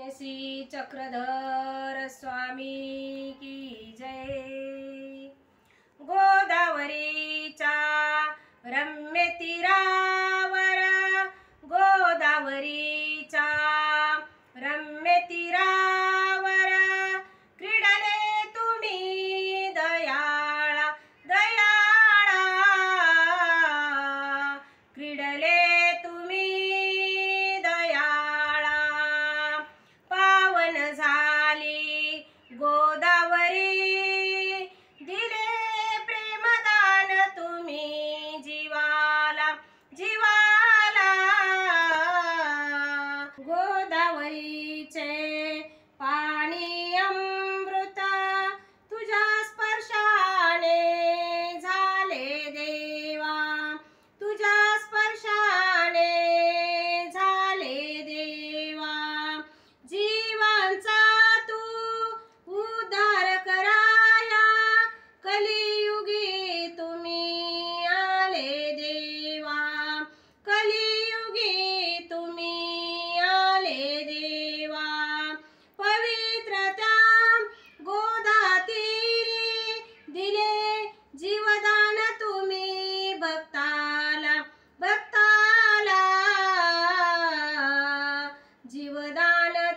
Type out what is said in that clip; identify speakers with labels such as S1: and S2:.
S1: श्री चक्रधर स्वामी की जय। गोदावरीच्या रम्य तीरावर, गोदावरीच्या रम्य तीरावर क्रीडले तुम्ही दयाळा दयाळा, क्रीडले तुम्ही दयाळा। पावन झाली गोदावरी, दिले प्रेमदान तुम्ही जीवाला जीवाला। गोदावरीचे पाणी अमृत, तुझ्या स्पर्शाने झाले देवा, तुझ्या स्पर्शाने झाले देवा। जीवांचा तू उद्धार कराया, कलियुगी तुम्ही आले देवा, कलियुगी तुम्ही आले देवा। पवित्र त्या गोदा तीरी दिले जीवदान तुम्ही भक्ताला भक्ताला, जीवदान